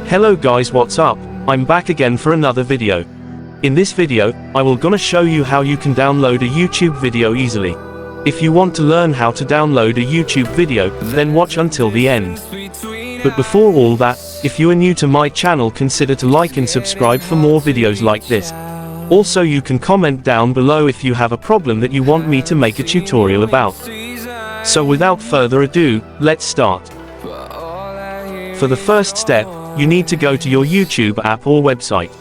Hello guys, what's up? I'm back again for another video. In this video, I will gonna show you how you can download a YouTube video easily. If you want to learn how to download a YouTube video, then watch until the end. But before all that, if you are new to my channel, consider to like and subscribe for more videos like this. Also, you can comment down below if you have a problem that you want me to make a tutorial about. So without further ado, let's start. For the first step, you need to go to your YouTube app or website.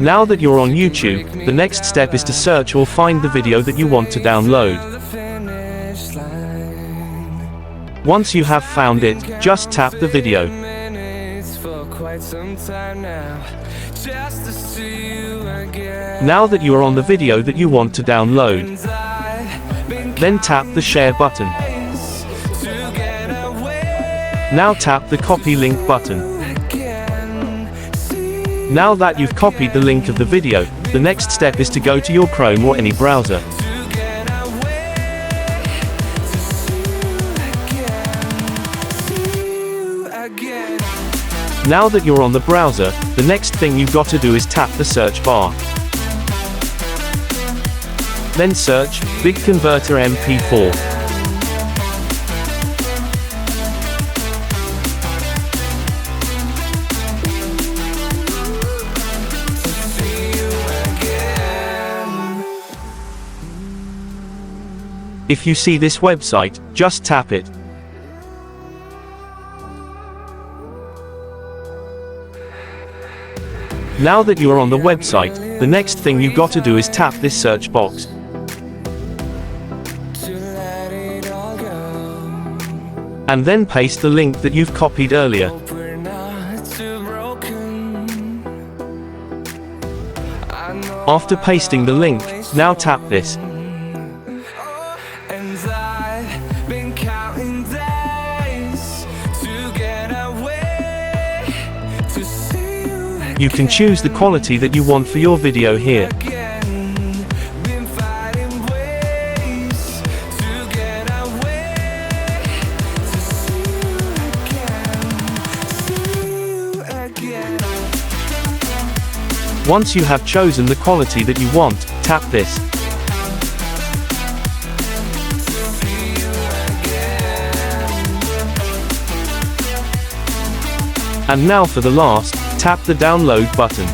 Now that you're on YouTube, the next step is to search or find the video that you want to download. Once you have found it, just tap the video. Now that you are on the video that you want to download, then tap the share button. Now tap the copy link button. Now that you've copied the link of the video, the next step is to go to your Chrome or any browser. Now that you're on the browser, the next thing you've got to do is tap the search bar. Then search Big Converter MP4. If you see this website, just tap it. Now that you are on the website, the next thing you've got to do is tap this search box. And then paste the link that you've copied earlier. After pasting the link, now tap this. You can choose the quality that you want for your video here. Once you have chosen the quality that you want, tap this. And now for the last, tap the download button.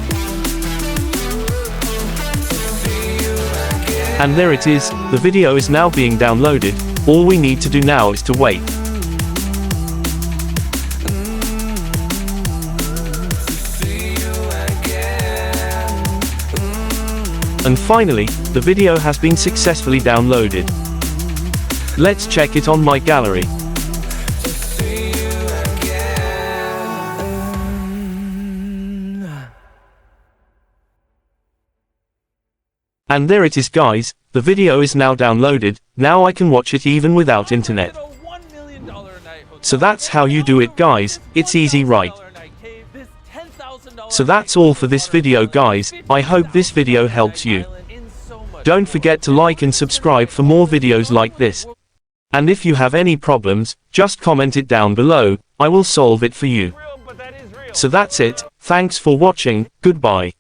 And there it is, the video is now being downloaded. All we need to do now is to wait. And finally, the video has been successfully downloaded. Let's check it on my gallery. And there it is guys, the video is now downloaded. Now I can watch it even without internet. So that's how you do it guys, it's easy right? So that's all for this video guys, I hope this video helps you. Don't forget to like and subscribe for more videos like this. And if you have any problems, just comment it down below, I will solve it for you. So that's it, thanks for watching, goodbye.